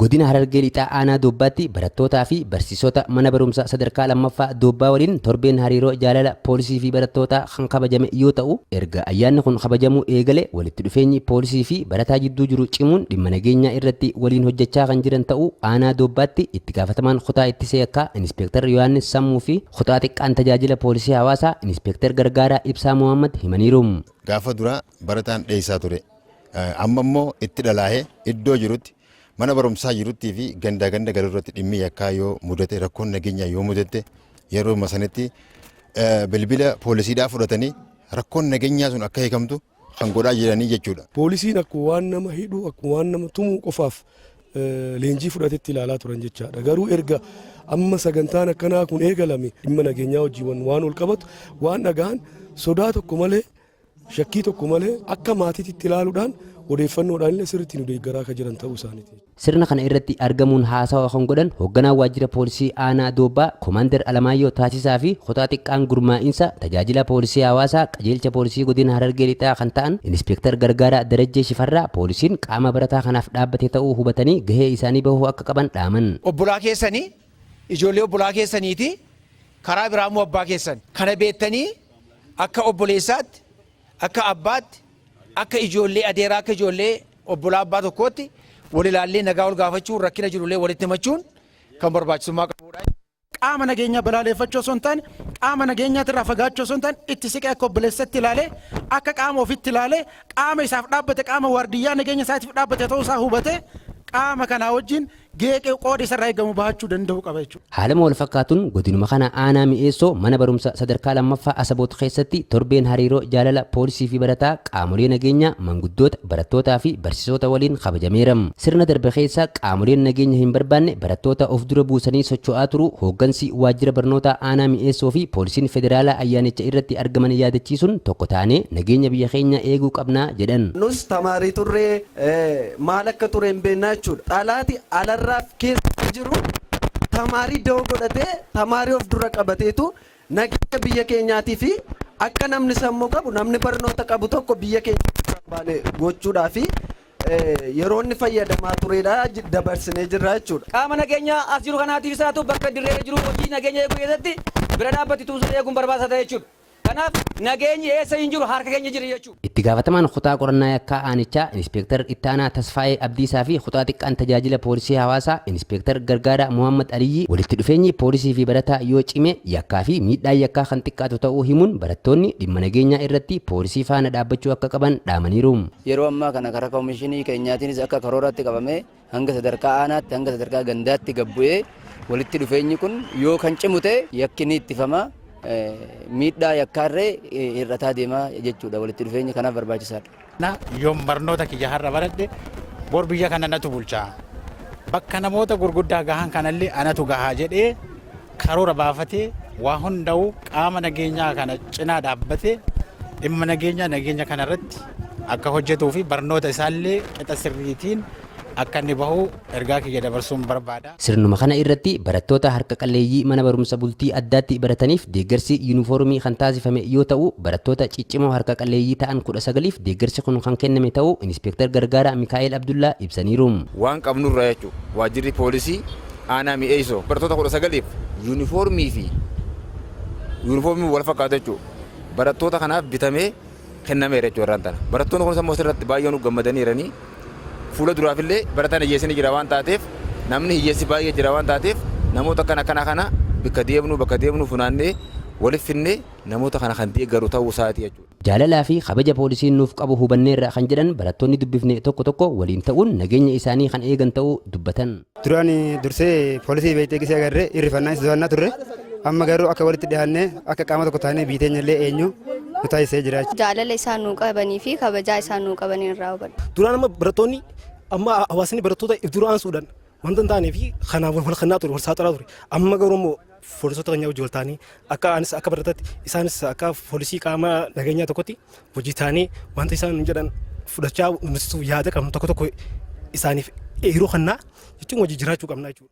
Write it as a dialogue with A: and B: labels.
A: Godina Harargee lixaa aanaa Doobbaatti barattootaa fi barsiisota mana barumsaa sadarkaa lammaffaa Doobbaa waliin torbeen hariiroo jaalala poolisii fi barattootaa kan kabajame yoo ta'u, erga ayyaanni kun kabajamuu eegale walitti dhufeenyi poolisii fi barataa jidduu jiru cimuun dhimma nageenyaa irratti waliin hojjechaa kan jiran ta'uu aanaa Doobbaatti itti gaafatamaan kutaa ittisee akka Inspektar Yohaannis Sammuu fi kutaa xiqqaan tajaajila poolisii hawaasaa Inspektar Gargaaraa Ibsaa Muhammad himaniiru.
B: Gaafa dura barataan dheessaa ture. Amma immoo itti dhalaahee iddoo jirutti mana barumsaa jirutti fi ganda galurratti dhimmi yakkaa yoo mudate rakkoon nageenyaa yoo mudate yeroo masanitti bilbila poolisiidhaa fudhatanii rakkoon nageenyaa sun akka hiikamtu kan godhaa jiranii jechuudha.
C: Poolisiin akkuma waan nama hidhu akkuma waan nama tumuu qofaaf leenjii fudhatetti ilaalaa turan jechaadha. Garuu erga amma sagantaan akkanaa kun eegalame dhimma nageenyaa wajjin waan ol qabatu waan dhagaan sodaa tokko malee shakkii tokko malee akka maatiitti ilaaluudhaan odeeffannoodhaan illee sirriitti nu deeggaraa kan jiran ta'uu isaaniiti.
A: Sirna kana irratti argamuun haasawaa kan godhan hoogganaa waajjira poolisii aanaa Doobbaa Komaander Alamaayyoo Taasisaa fi kutaa xiqqaan gurmaa'insa tajaajila poolisii hawaasaa qajeelcha poolisii godina Harargee lixaa kan ta'an Inspektar Gargaaraa Darajjee Shifarraa poolisiin qaama barataa kanaaf dhaabbate ta'uu hubatanii gahee isaanii bahuu akka qaban dhaaman.
D: Obbolaa keessanii ijoollee obbolaa keessaniiti karaa biraamuu abbaa keessan kana beektanii akka obboleessaatti akka abbaatti akka ijoollee adeeraa akka ijoollee obbolaa abbaa tokkootti wal ilaallee nagaa wal gaafachuu rakkina jirullee walitti himachuun kan barbaachisummaa qabudha.
E: Qaama nageenyaa balaaleffachuu osoo hin taane qaama nageenyaatti irraa fagaachuu osoo hin taane itti siqee akka obboleessatti ilaalee akka qaama ofitti ilaalee qaama isaaf dhaabbate qaama waardiyyaa nageenya isaatiif dhaabbate ta'uu isaa hubatee qaama kanaa wajjin geeqee qoodi isarraa eegamu bahachuu danda'u qaba jechuudha.
A: Haaluma wal fakkaatuun godinuma kana aanaa mi'eessoo mana barumsa sadarkaa lammaffaa Asaboot keessatti torbeen hariiroo jaalala poolisii fi barataa qaamolee nageenyaa manguddoota barattootaa fi barsiisota waliin kabajameera. Sirna darbe keessa qaamoleen nageenya hin barbaanne barattoota of dura buusanii socho'aa turu hooggansi waajjira barnootaa aanaa mi'eessoo fi poolisiin federaalaa ayyaanicha irratti argaman yaadachiisuun tokko taanee nageenya biyya keenya eeguu qabnaa jedhan.
F: Nus tamaarii turree maal akka ture hin beeknaa jechuudha. Dhalaati alarraaf keessa jiru tamaarii da'oo godhatee tamaarii of dura qabateetu nageenya biyya keenyaatii fi akka namni sammuu qabu namni barnoota qabu tokko biyya keenya gochuudhaa fi yeroo inni fayyadamaa turedha dabarsinee jirra jechuudha.
G: Qaama nageenyaa as jiru kanaatiif isaatu bakka dirree jiru hojii nageenya eeguu keessatti bira dhaabbatti tuusuun eeguun barbaachisaa jechuudha. Kanaaf nageenyi eessa hin jiru harka keenya jira jechuudha.
A: Itti gaafatamaan kutaa qorannaa yakkaa aanichaa Inspektar Ittaanaa Tasfaayee Abdiisaa fi kutaa xiqqaan tajaajila poolisii hawaasaa Inspektar Gargaaraa Muhammad Aliyyi walitti dhufeenyi poolisii fi barataa yoo cime yakkaa fi miidhaa yakkaa kan xiqqaatu ta'uu himuun barattoonni dhimma nageenyaa irratti poolisii faana dhaabbachuu akka qaban dhaamaniiru.
H: Yeroo ammaa kana karaa koomishinii keenyaatiinis akka karooraatti qabamee hanga sadarkaa aanaatti hanga sadarkaa gandaatti gabbu'ee walitti dhufeenyi kun yoo kan cimu ta'e yakki ni ittifama. Miidhaa yakkaarree hir'ataa deemaa jechuudha. Walitti dhufeenya kanaaf barbaachisaadha.
E: Yoom barnoota kiyya har'a baradhe bor biyya kana natu bulchaa bakka namoota gurguddaa gahan kanallee anatu gahaa jedhee karoora baafatee waa hunda'u qaama nageenyaa kana cinaa dhaabbatee dhimma nageenya kanarratti akka hojjetuu fi barnoota isaallee qixa sirriitiin akka inni bahu ergaa kiyya dabarsuun barbaada.
A: Sirnuma kana irratti barattoota harka qalleeyyii mana barumsa bultii addaatti barataniif deeggarsi yuunifoormii kan taasifame yoo ta'u barattoota ciccimoo harka qalleeyyii ta'an 19f deeggarsi kun kan kenname ta'uu Inspektar Gargaaraa Mikaa'el Abdullaa ibsaniiru.
I: Waan qabnurraa jechuudha waajjirri poolisii aanaa mi'eessoo barattoota 19f yuunifoormii wal fakkaatu jechuudha barattoota kanaaf bitamee kennameera jechuudha. Barattoonni kun sammuu irratti baay'ee nu gammadaniiranii. Fuula duraafillee barataan hiyyeessanii jira waan taateef namni hiyyeessi baay'ee jira waan taateef namoota kana bakka deemnu funaannee waliif finnee namoota kana kan deeggaru ta'uu isaati jechuudha.
A: Jaalalaa fi kabaja poolisiin nuuf qabu hubanneerra kan jedhan barattoonni dubbifne tokko waliin ta'uun nageenya isaanii kan eegan ta'uu dubbatan.
J: Duraan dursee poolisii beektee gisee agarree irrifannaa isa turre amma garuu akka walitti dhiyaannee akka qaama tokko taanee biiteenyallee eenyu nu taasisee jira.
K: Jaalala isaan nuu qabanii fi kabajaa isaan nuu qabanii irraa hubanna.
C: Duraan amma barattoonni amma hawaasni barattoota if duraan suudhan wanta hin taanee fi kanaaf wal kannaa ture wal saaxilaa ture amma garuu immoo poolisoota keenya wajjin wal taanii akka anis akka baratatti isaanis akka poolisii qaama nageenyaa tokkotti hojii taanii wanta isaan jedhan fudhachaa yaada qabnu tokko isaaniif yeroo kannaa jechuun hojii jiraachuu qabna jechuudha.